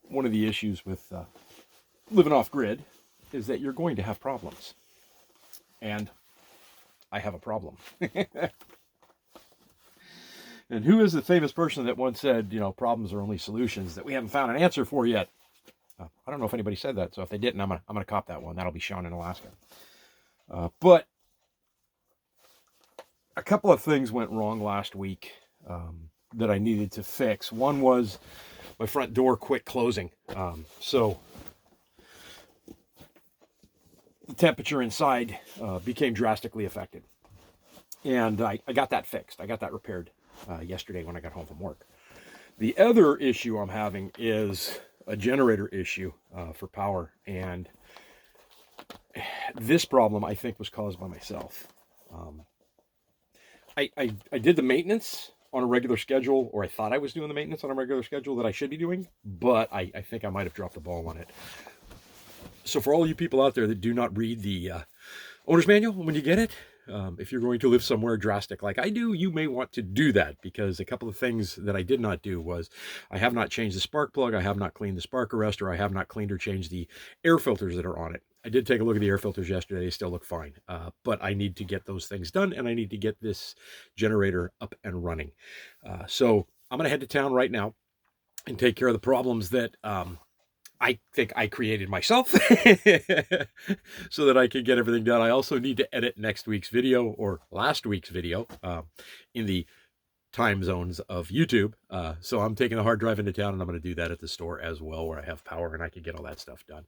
one of the issues with living off grid is that you're going to have problems. And I have a problem. And who is the famous person that once said, you know, problems are only solutions that we haven't found an answer for yet? I don't know if anybody said that, so if they didn't, I'm gonna cop that one. That'll be shown in Alaska. But a couple of things went wrong last week that I needed to fix. One was my front door quit closing. So the temperature inside became drastically affected. And I got that fixed. I got that repaired yesterday when I got home from work. The other issue I'm having is a generator issue for power. And this problem, I think, was caused by myself. I did the maintenance on a regular schedule, or I thought I was doing the maintenance on a regular schedule that I should be doing, but I think I might have dropped the ball on it. So for all you people out there that do not read the owner's manual when you get it, if you're going to live somewhere drastic like I do, you may want to do that, because a couple of things that I did not do was I have not changed the spark plug, I have not cleaned the spark arrestor, I have not cleaned or changed the air filters that are on it. I did take a look at the air filters yesterday, they still look fine, but I need to get those things done, and I need to get this generator up and running. So I'm going to head to town right now and take care of the problems that I think I created myself so that I can get everything done. I also need to edit next week's video, or last week's video, in the time zones of YouTube. So I'm taking the hard drive into town, and I'm going to do that at the store as well, where I have power and I can get all that stuff done.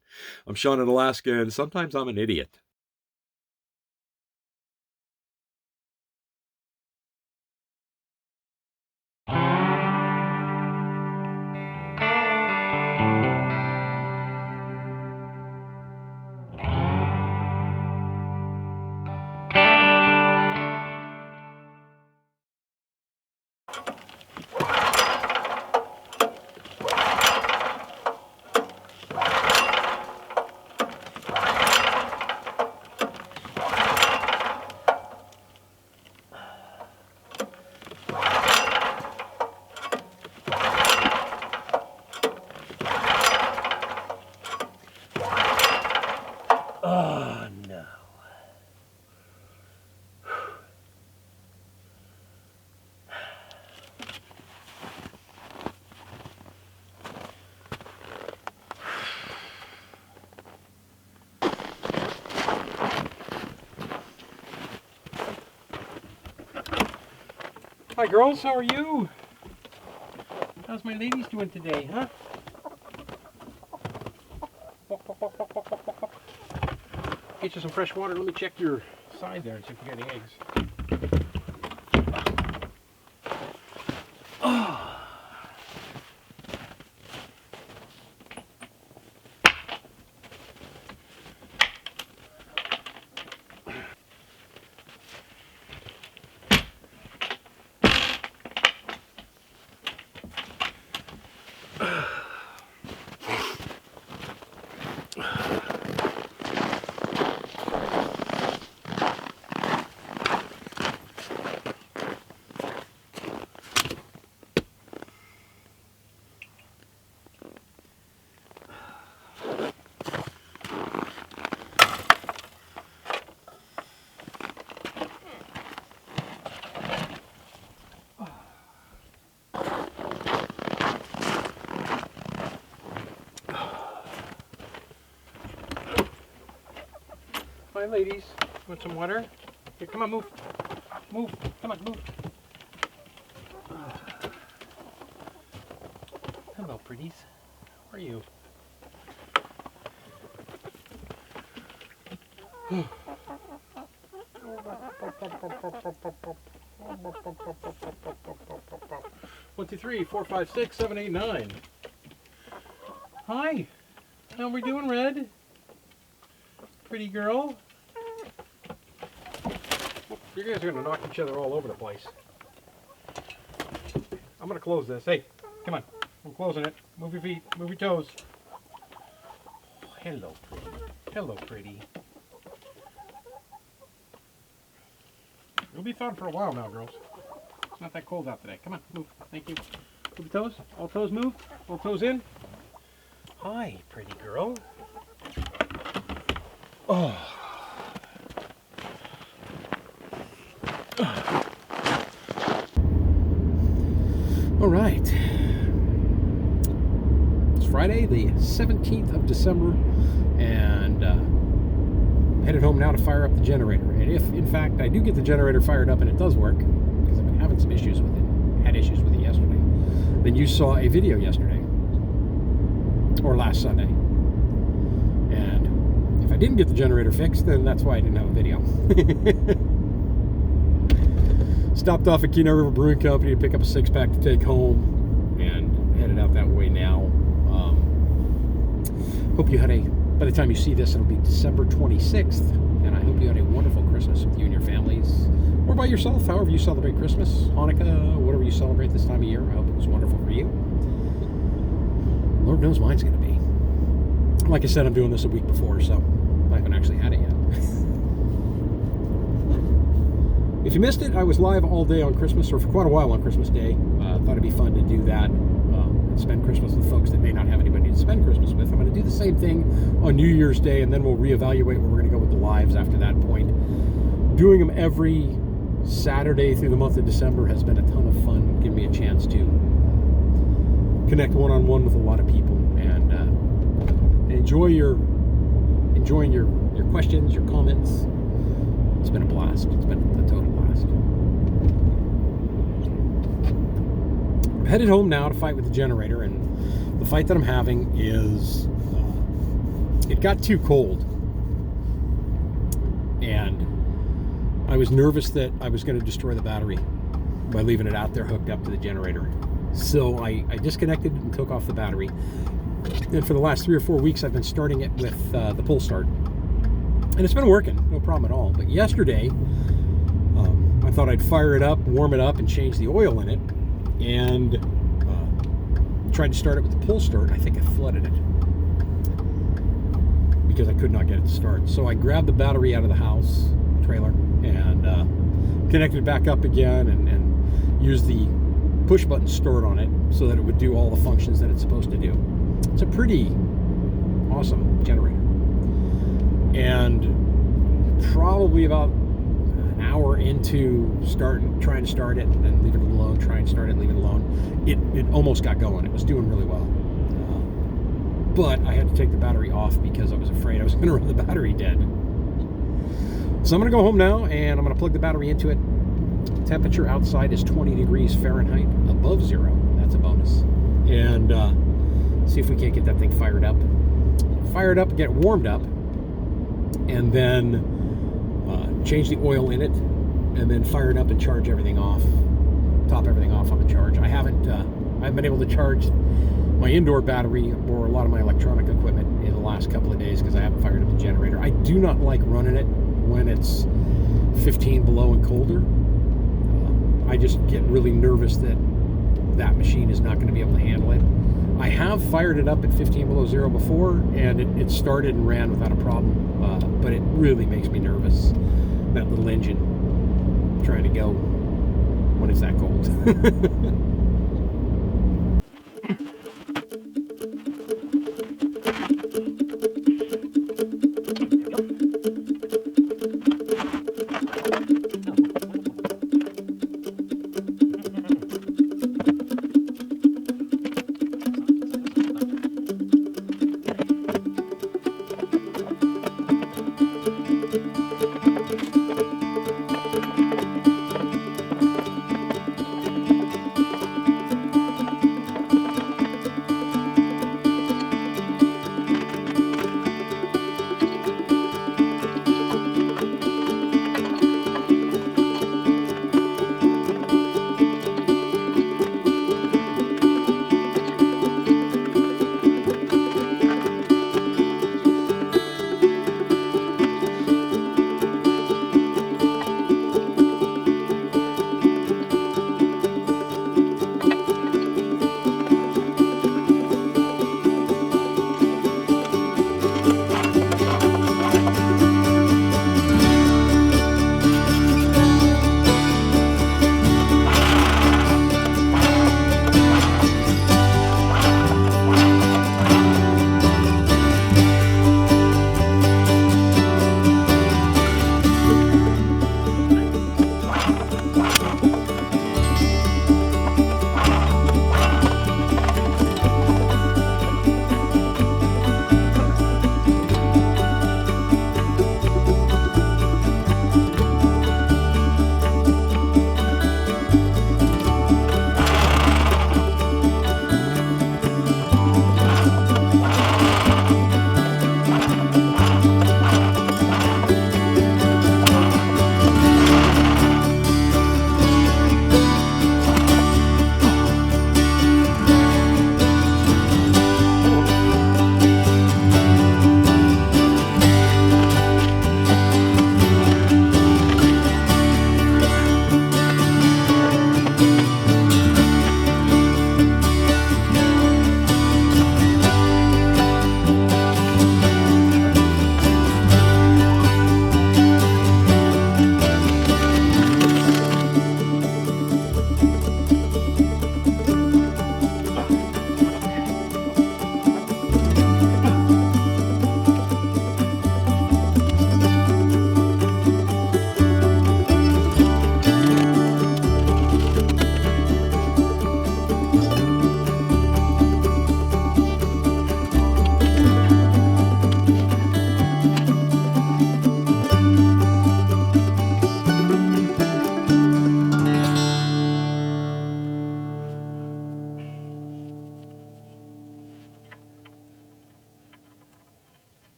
I'm Sean in Alaska, and sometimes I'm an idiot. Oh, no. Hi, girls. How are you? How's my ladies doing today, huh? Get you some fresh water. Let me check your side there and see if you got any eggs. Oh. Hi, ladies. Want some water? Here, come on, move. Move. Come on, move. Hello, pretties. How are you? One, two, three, 4, 5, 6, 7, 8, 9. Hi. How we doing, Red? Pretty girl. You guys are going to knock each other all over the place. I'm going to close this. Hey, come on. I'm closing it. Move your feet. Move your toes. Oh, hello, pretty. Hello, pretty. You'll be thawed for a while now, girls. It's not that cold out today. Come on, move. Thank you. Move your toes. All toes move. All toes in. Hi, pretty girl. Oh. All right. It's Friday, the 17th of December, and headed home now to fire up the generator. And if, in fact, I do get the generator fired up and it does work, because I've been having some issues with it, had issues with it yesterday, then you saw a video yesterday, or last Sunday. And if I didn't get the generator fixed, then that's why I didn't have a video. Stopped off at Keno River Brewing Company to pick up a 6-pack to take home, and headed out that way now. Hope you had by the time you see this, it'll be December 26th, and I hope you had a wonderful Christmas with you and your families, or by yourself, however you celebrate Christmas, Hanukkah, whatever you celebrate this time of year. I hope it was wonderful for you. Lord knows mine's going to be. Like I said, I'm doing this a week before, so I haven't actually had it yet. If you missed it, I was live all day on Christmas, or for quite a while on Christmas Day. Thought it'd be fun to do that and spend Christmas with folks that may not have anybody to spend Christmas with. I'm going to do the same thing on New Year's Day, and then we'll reevaluate where we're going to go with the lives after that point. Doing them every Saturday through the month of December has been a ton of fun, giving me a chance to connect one-on-one with a lot of people and enjoying your questions, your comments. It's been a blast. It's been a total blast. I'm headed home now to fight with the generator, and the fight that I'm having is it got too cold, and I was nervous that I was going to destroy the battery by leaving it out there hooked up to the generator. So I disconnected and took off the battery, and for the last 3 or 4 weeks I've been starting it with the pull start. And it's been working, no problem at all. But yesterday, I thought I'd fire it up, warm it up, and change the oil in it. And tried to start it with the pull start. I think I flooded it because I could not get it to start. So I grabbed the battery out of the house trailer and connected it back up again and used the push button start on it so that it would do all the functions that it's supposed to do. It's a pretty awesome generator. And probably about an hour into trying to start it and then leave it alone, try and start it, leave it alone, it almost got going. It was doing really well. But I had to take the battery off because I was afraid I was going to run the battery dead. So I'm going to go home now, and I'm going to plug the battery into it. Temperature outside is 20 degrees Fahrenheit, above zero. That's a bonus. And see if we can't get that thing fired up. Fire it up and get it warmed up, and then change the oil in it, and then fire it up and charge everything off, top everything off on the charge. I haven't been able to charge my indoor battery or a lot of my electronic equipment in the last couple of days because I haven't fired up the generator. I do not like running it when it's 15 below and colder. I just get really nervous that that machine is not going to be able to handle it. I have fired it up at 15 below zero before, and it started and ran without a problem, but it really makes me nervous, that little engine trying to go when it's that cold.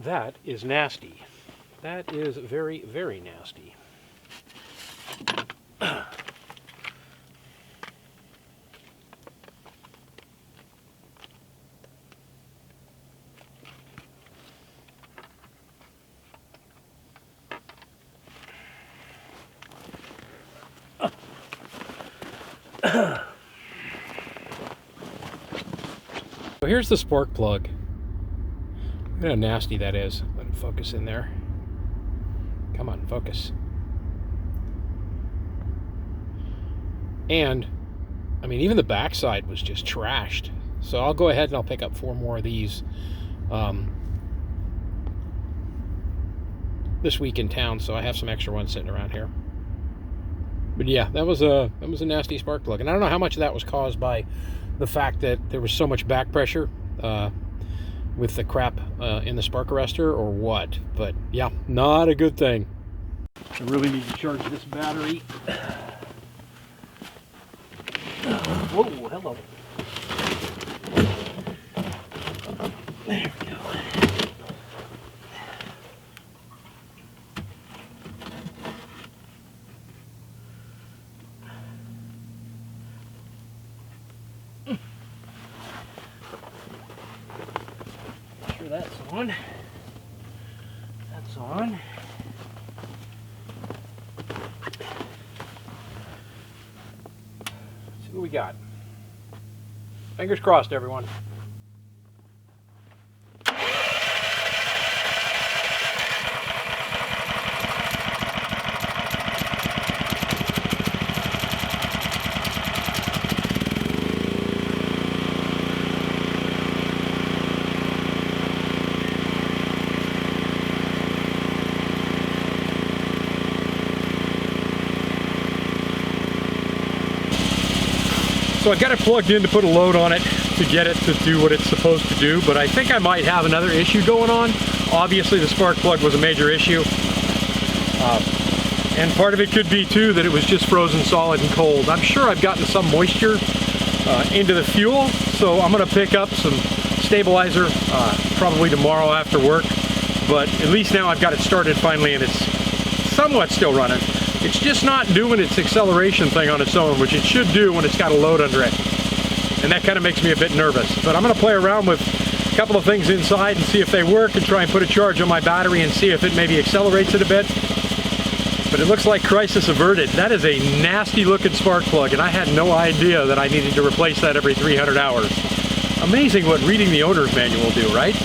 That is nasty. That is very, very nasty. So here's the spark plug. Look at how nasty that is. Let it focus in there. Come on, focus. And, I mean, even the backside was just trashed. So I'll go ahead and I'll pick up 4 more of these this week in town, so I have some extra ones sitting around here. But yeah, that was a nasty spark plug, and I don't know how much of that was caused by the fact that there was so much back pressure with the crap in the spark arrestor or what. But yeah, not a good thing. I really need to charge this battery. Whoa, hello. There we go. Sure that's on. That's on. Let's see what we got. Fingers crossed, everyone. So I've got it plugged in to put a load on it to get it to do what it's supposed to do, but I think I might have another issue going on. Obviously the spark plug was a major issue. And part of it could be too that it was just frozen solid and cold. I'm sure I've gotten some moisture into the fuel, so I'm gonna pick up some stabilizer probably tomorrow after work, but at least now I've got it started finally and it's somewhat still running. It's just not doing its acceleration thing on its own, which it should do when it's got a load under it. And that kind of makes me a bit nervous. But I'm going to play around with a couple of things inside and see if they work and try and put a charge on my battery and see if it maybe accelerates it a bit. But it looks like crisis averted. That is a nasty looking spark plug, and I had no idea that I needed to replace that every 300 hours. Amazing what reading the owner's manual will do, right?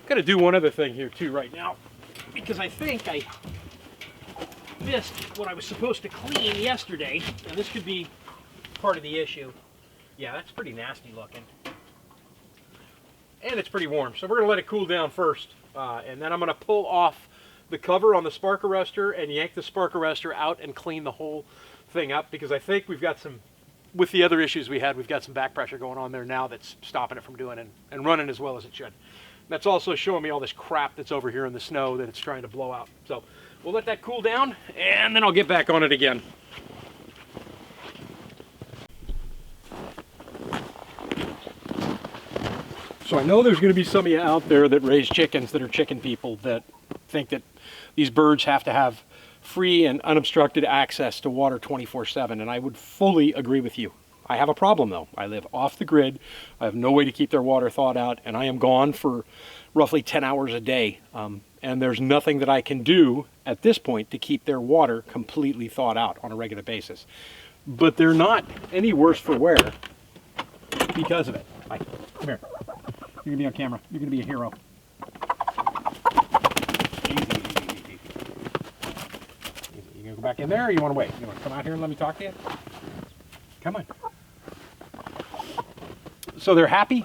Gotta do one other thing here too right now, because I think I missed what I was supposed to clean yesterday, and this could be part of the issue. Yeah, that's pretty nasty looking. And it's pretty warm, so we're gonna let it cool down first, and then I'm gonna pull off the cover on the spark arrestor and yank the spark arrestor out and clean the whole thing up, because I think we've got some, with the other issues we had, we've got some back pressure going on there now that's stopping it from doing and running as well as it should. That's also showing me all this crap that's over here in the snow that it's trying to blow out. So we'll let that cool down, and then I'll get back on it again. So I know there's going to be some of you out there that raise chickens that are chicken people that think that these birds have to have free and unobstructed access to water 24/7, and I would fully agree with you. I have a problem though. I live off the grid. I have no way to keep their water thawed out, and I am gone for roughly 10 hours a day. And there's nothing that I can do at this point to keep their water completely thawed out on a regular basis. But they're not any worse for wear because of it. Hi, come here. You're gonna be on camera. You're gonna be a hero. Easy, easy, easy. You gonna go back in there, or you wanna wait? You wanna come out here and let me talk to you? Come on. So they're happy,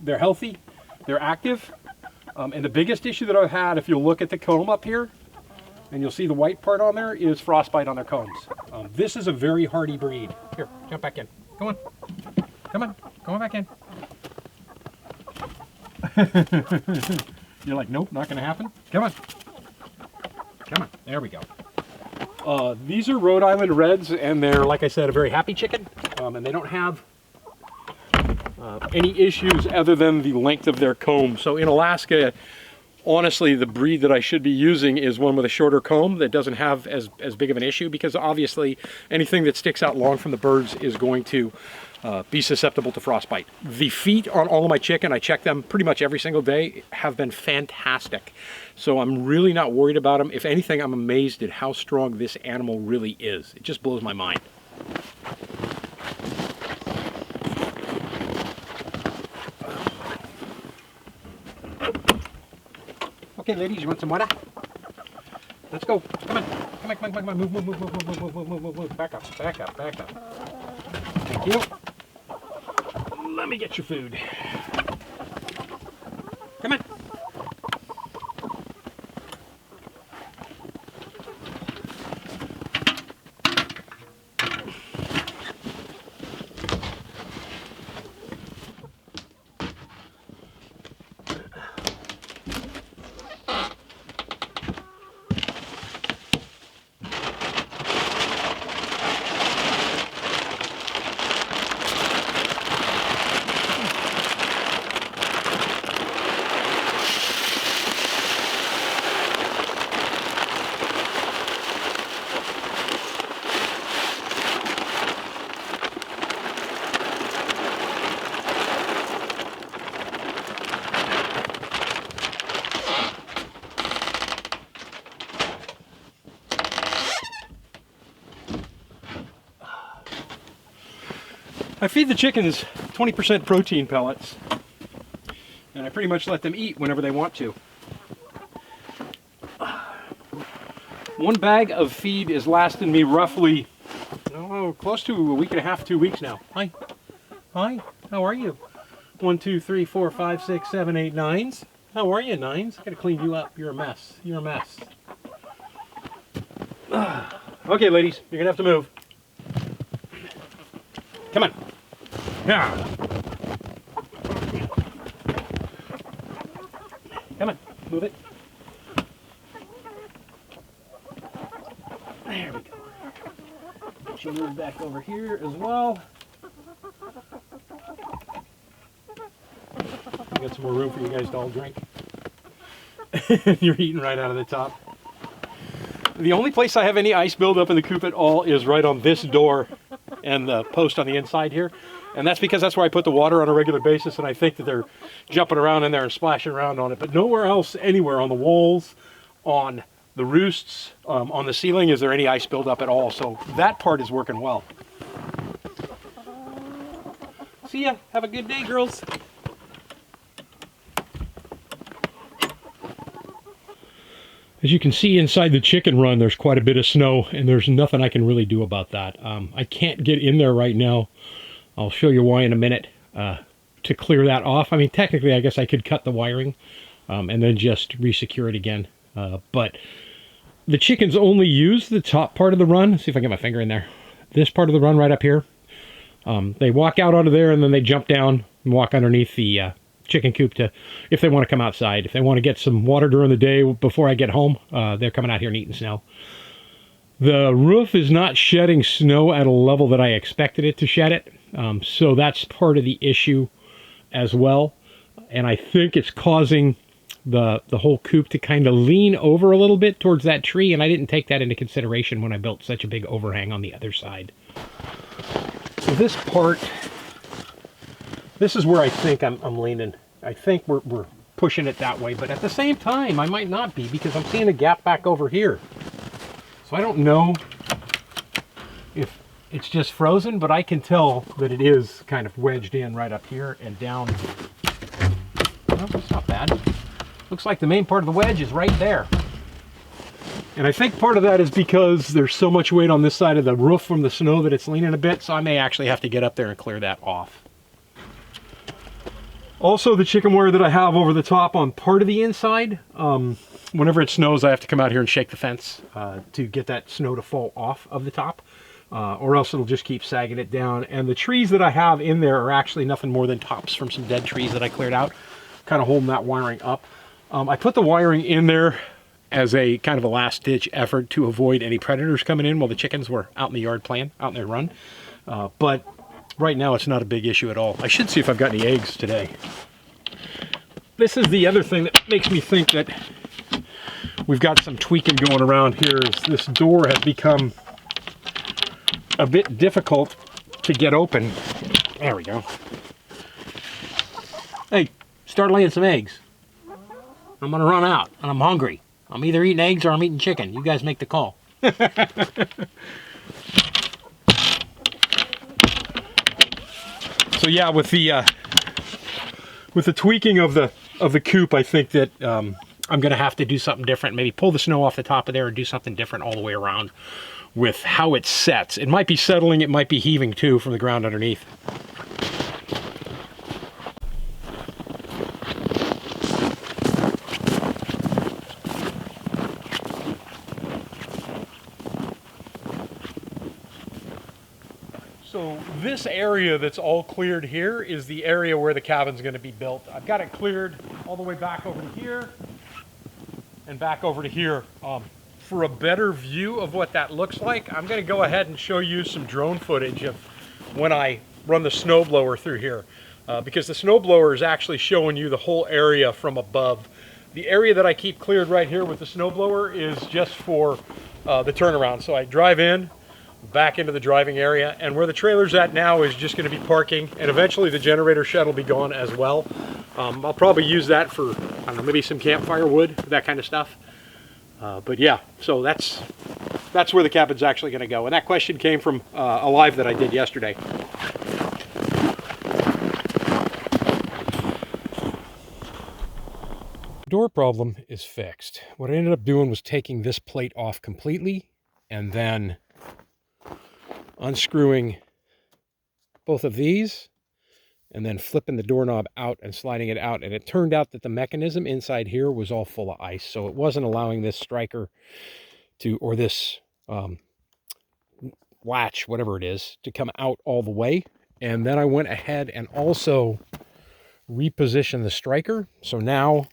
they're healthy, they're active, and the biggest issue that I've had, if you'll look at the comb up here, and you'll see the white part on there, is frostbite on their combs. This is a very hardy breed. Here, jump back in. Come on. Come on. Come on back in. You're like, nope, not going to happen. Come on. There we go. These are Rhode Island Reds, and they're, like I said, a very happy chicken, and they don't have any issues other than the length of their comb. So in Alaska, honestly, the breed that I should be using is one with a shorter comb that doesn't have as big of an issue, because obviously anything that sticks out long from the birds is going to be susceptible to frostbite. The feet on all of my chicken, I check them pretty much every single day, have been fantastic. So I'm really not worried about them. If anything, I'm amazed at how strong this animal really is. It just blows my mind. Okay, ladies, you want some water? Let's go. Come on. Come on, come on, come on. Move. Back up, back up, back up. Thank you. Let me get your food. Come on. I feed the chickens 20% protein pellets, and I pretty much let them eat whenever they want to. One bag of feed is lasting me roughly, close to a week and a half, 2 weeks now. Hi. Hi. How are you? 1, 2, 3, 4, 5, 6, 7, 8, 9s. How are you, 9s? I gotta clean you up. You're a mess. You're a mess. Okay, ladies, you're gonna have to move. Come on. Yeah. Come on, move it. There we go. Get you move back over here as well. I got some more room for you guys to all drink. You're eating right out of the top. The only place I have any ice buildup in the coop at all is right on this door and the post on the inside here. And that's because that's where I put the water on a regular basis, and I think that they're jumping around in there and splashing around on it. But nowhere else, anywhere, on the walls, on the roosts, on the ceiling, is there any ice buildup at all. So that part is working well. See ya. Have a good day, girls. As you can see inside the chicken run, there's quite a bit of snow, and there's nothing I can really do about that. I can't get in there right now. I'll show you why in a minute, to clear that off. I mean, technically, I guess I could cut the wiring and then just re-secure it again. But the chickens only use the top part of the run. Let's see if I can get my finger in there. This part of the run right up here. They walk out onto there, and then they jump down and walk underneath the chicken coop to, if they want to come outside. If they want to get some water during the day before I get home, they're coming out here and eating snow. The roof is not shedding snow at a level that I expected it to shed it. So that's part of the issue as well. And I think it's causing the whole coop to kind of lean over a little bit towards that tree. And I didn't take that into consideration when I built such a big overhang on the other side. So this part, this is where I think I'm leaning. I think we're pushing it that way. But at the same time, I might not be, because I'm seeing a gap back over here. So I don't know if it's just frozen, but I can tell that it is kind of wedged in right up here and down. Well, that's not bad. Looks like the main part of the wedge is right there. And I think part of that is because there's so much weight on this side of the roof from the snow that it's leaning a bit, so I may actually have to get up there and clear that off. Also, the chicken wire that I have over the top on part of the inside, whenever it snows, I have to come out here and shake the fence to get that snow to fall off of the top. Or else it'll just keep sagging it down. And the trees that I have in there are actually nothing more than tops from some dead trees that I cleared out, kind of holding that wiring up. I put the wiring in there as a kind of a last-ditch effort to avoid any predators coming in while the chickens were out in the yard playing, out in their run. But right now it's not a big issue at all. I should see if I've got any eggs today. This is the other thing that makes me think that we've got some tweaking going around here, is this door has become a bit difficult to get open. There we go. Hey, start laying some eggs. I'm gonna run out and I'm hungry. I'm either eating eggs or I'm eating chicken. You guys make the call. So yeah, with the tweaking of the coop, I think that I'm gonna have to do something different. Maybe pull the snow off the top of there and do something different all the way around with how it sets. It might be settling, it might be heaving too from the ground underneath. So this area that's all cleared here is the area where the cabin's going to be built. I've got it cleared all the way back over to here and back over to here. For a better view of what that looks like, I'm going to go ahead and show you some drone footage of when I run the snowblower through here, because the snowblower is actually showing you the whole area from above. The area that I keep cleared right here with the snowblower is just for the turnaround. So I drive in, back into the driving area, and where the trailer's at now is just going to be parking, and eventually the generator shed will be gone as well. I'll probably use that for, I don't know, maybe some campfire wood, that kind of stuff. But yeah, so that's where the cabin's actually going to go. And that question came from a live that I did yesterday. Door problem is fixed. What I ended up doing was taking this plate off completely and then unscrewing both of these and then flipping the doorknob out and sliding it out. And it turned out that the mechanism inside here was all full of ice. So it wasn't allowing this striker to, or this latch, whatever it is, to come out all the way. And then I went ahead and also repositioned the striker. So now,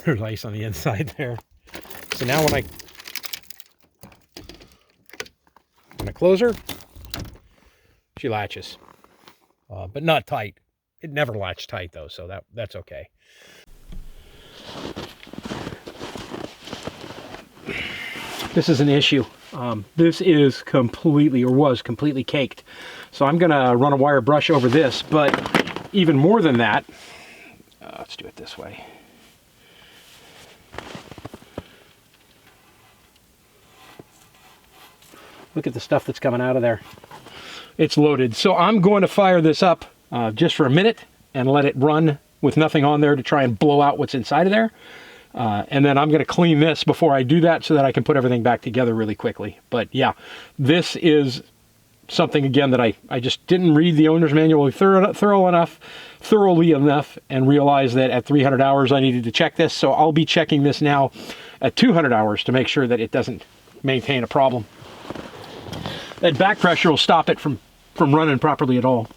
there's ice on the inside there. So now when I close her, she latches. But not tight. It never latched tight though, so that's okay. This is an issue. This is completely, or was completely caked. So I'm gonna run a wire brush over this, but even more than that, let's do it this way. Look at the stuff that's coming out of there. It's loaded. So I'm going to fire this up just for a minute and let it run with nothing on there to try and blow out what's inside of there. And then I'm going to clean this before I do that so that I can put everything back together really quickly. But yeah, this is something, again, that I just didn't read the owner's manual thoroughly enough and realized that at 300 hours I needed to check this. So I'll be checking this now at 200 hours to make sure that it doesn't maintain a problem. That back pressure will stop it from running properly at all.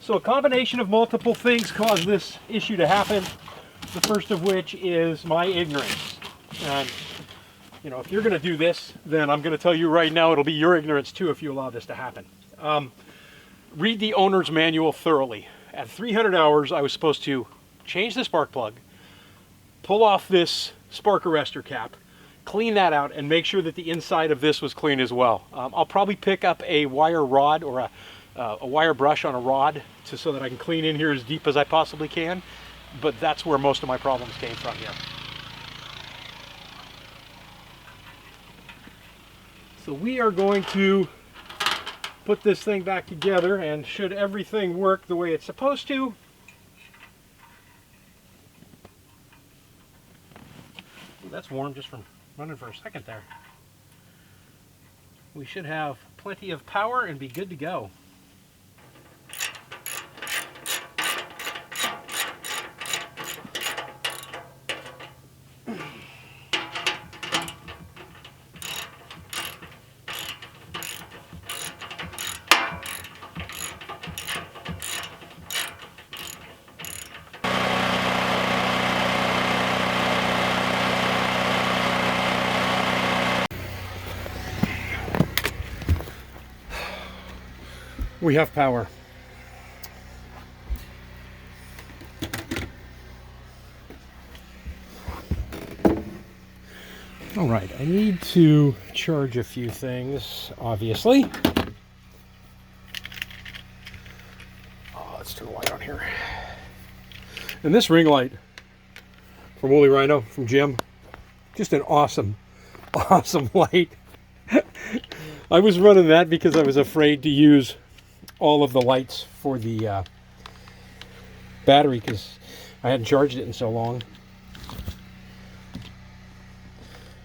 So a combination of multiple things caused this issue to happen. The first of which is my ignorance. And, you know, if you're going to do this, then I'm going to tell you right now it'll be your ignorance too if you allow this to happen. Read the owner's manual thoroughly. At 300 hours, I was supposed to change the spark plug, pull off this spark arrestor cap, clean that out, and make sure that the inside of this was clean as well. I'll probably pick up a wire rod or a wire brush on a rod so that I can clean in here as deep as I possibly can, but that's where most of my problems came from here. So we are going to put this thing back together, and should everything work the way it's supposed to, ooh, that's warm just from running for a second there. we should have plenty of power and be good to go. We have power. All right, I need to charge a few things, obviously. Oh, let's turn the light on here. And this ring light from Woolly Rhino, from Jim, just an awesome, awesome light. I was running that because I was afraid to use all of the lights for the battery because I hadn't charged it in so long.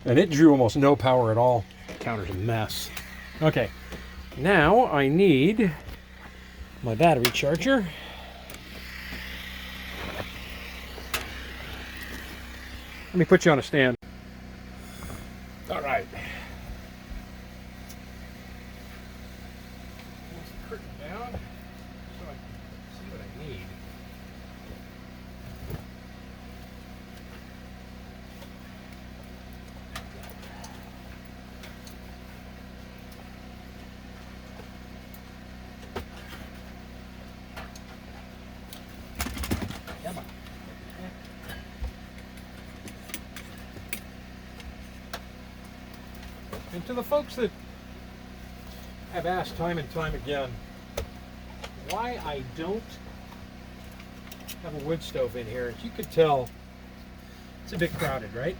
And it drew almost no power at all. The counter's a mess. Okay, now I need my battery charger. Let me put you on a stand. All right. Close the curtain down so I can see what I need. Come on. And to the folks that have asked time and time again why I don't have a wood stove in here, as you could tell, it's a bit crowded, right?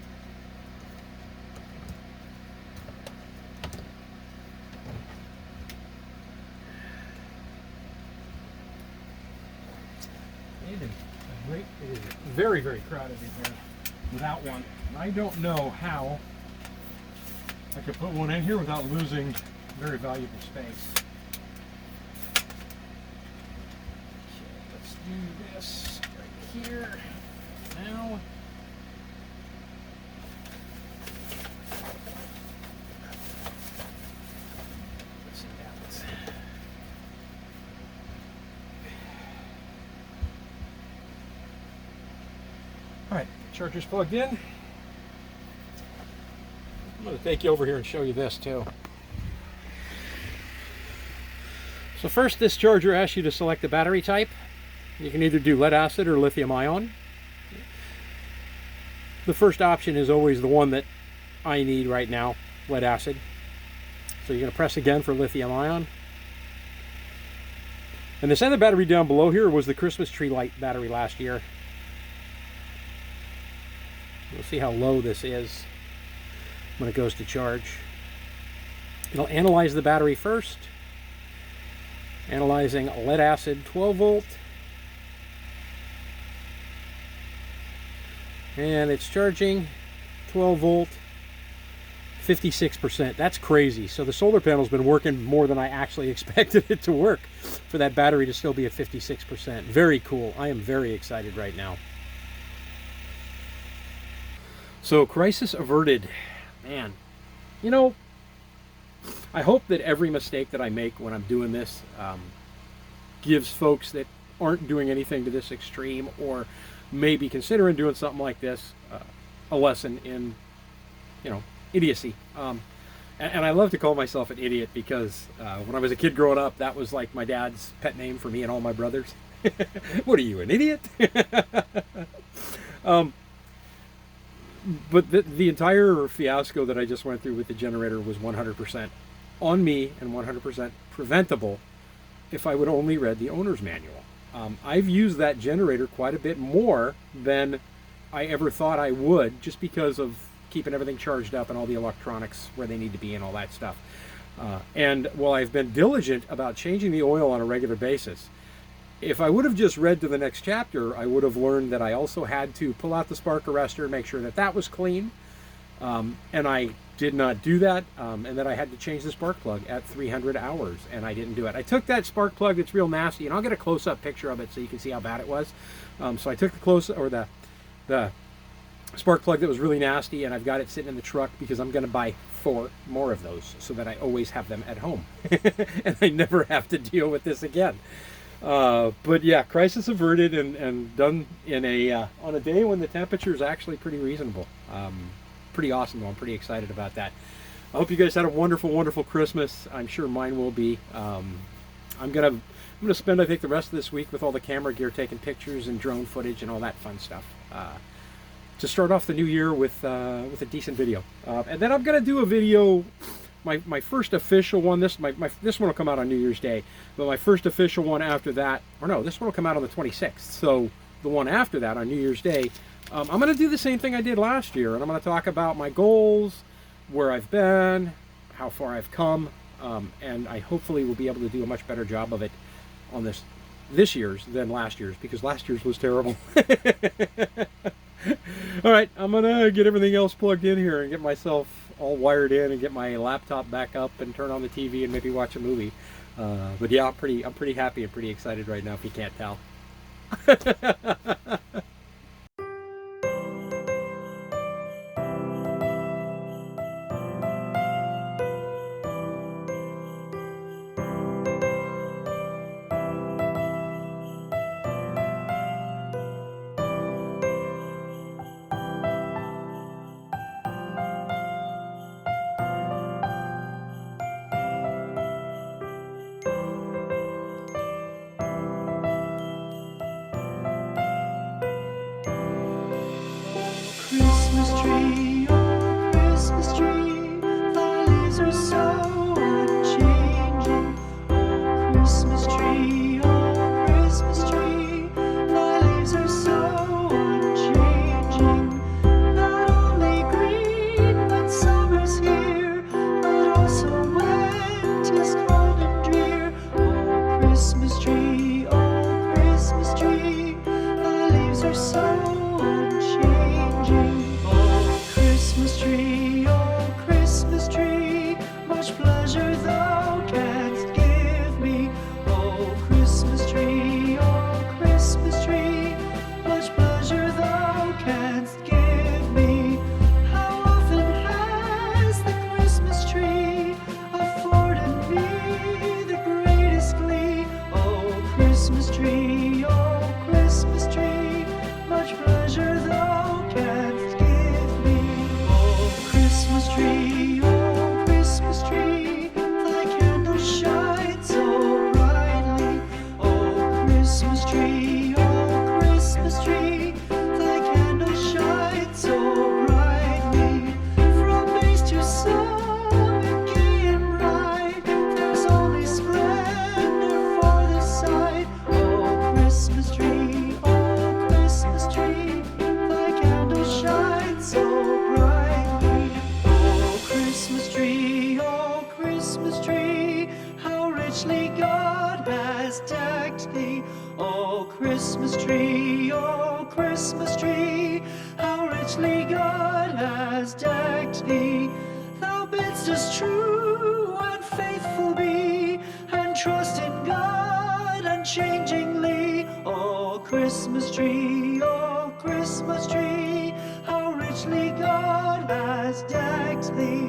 It is very, very crowded in here without one. And I don't know how I could put one in here without losing very valuable space. Okay, let's do this right here now. Let's see what happens. All right, charger's plugged in. I'm going to take you over here and show you this too. So first, this charger asks you to select the battery type. You can either do lead acid or lithium ion. The first option is always the one that I need right now, lead acid. So you're going to press again for lithium ion. And this other battery down below here was the Christmas tree light battery last year. You'll see how low this is when it goes to charge. It'll analyze the battery first. Analyzing lead acid 12 volt. And it's charging 12 volt, 56%. That's crazy. So the solar panel's been working more than I actually expected it to work for that battery to still be at 56%. Very cool. I am very excited right now. So crisis averted. Man, you know, I hope that every mistake that I make when I'm doing this gives folks that aren't doing anything to this extreme or maybe considering doing something like this a lesson in, you know, idiocy. And I love to call myself an idiot because when I was a kid growing up, that was like my dad's pet name for me and all my brothers. What are you, an idiot? But the entire fiasco that I just went through with the generator was 100% on me and 100% preventable if I would only read the owner's manual. I've used that generator quite a bit more than I ever thought I would, just because of keeping everything charged up and all the electronics where they need to be and all that stuff. And while I've been diligent about changing the oil on a regular basis, if I would have just read to the next chapter, I would have learned that I also had to pull out the spark arrestor, make sure that that was clean, And I did not do that, and then I had to change the spark plug at 300 hours, and I didn't do it. I took that spark plug that's real nasty, and I'll get a close-up picture of it so you can see how bad it was. So I took the spark plug that was really nasty, and I've got it sitting in the truck because I'm going to buy 4 more of those so that I always have them at home and I never have to deal with this again. But yeah, crisis averted and done in on a day when the temperature is actually pretty reasonable. Pretty awesome though. I'm pretty excited about that. I hope you guys had a wonderful, wonderful Christmas. I'm sure mine will be. I'm gonna spend, I think, the rest of this week with all the camera gear, taking pictures and drone footage and all that fun stuff. To start off the new year with a decent video, and then I'm gonna do a video, my first official one. This one will come out on New Year's Day, but my first official one after that, or no, this one will come out on the 26th. So the one after that on New Year's Day, I'm going to do the same thing I did last year, and I'm going to talk about my goals, where I've been, how far I've come, and I hopefully will be able to do a much better job of it on this year's than last year's, because last year's was terrible. All right, I'm going to get everything else plugged in here and get myself all wired in and get my laptop back up and turn on the TV and maybe watch a movie. But yeah, I'm pretty happy and pretty excited right now, if you can't tell. Christmas tree, oh Christmas tree, thy leaves are so unchanging. Oh Christmas tree, thy leaves are so unchanging. Not only green when summer's here, but also when 'tis cold and drear. Oh Christmas tree, thy leaves are so unchanging. Oh Christmas tree, much pleasure thou canst give me. Oh Christmas tree, much pleasure thou canst give me. How often has the Christmas tree afforded me the greatest glee? Oh Christmas tree, much pleasure thou canst give me. Oh Christmas tree, thy candles shine so brightly. Oh Christmas tree, thy candles shine so brightly. From base to summit, gay and bright, there's only splendor for the sight. Oh Christmas tree, thy candles shine so brightly. Oh Christmas tree, how richly God has decked thee. Oh Christmas tree, how richly God has decked thee. Thou bidst us true and faithful be, and trust in God unchangingly. Oh Christmas tree, how richly God has decked thee.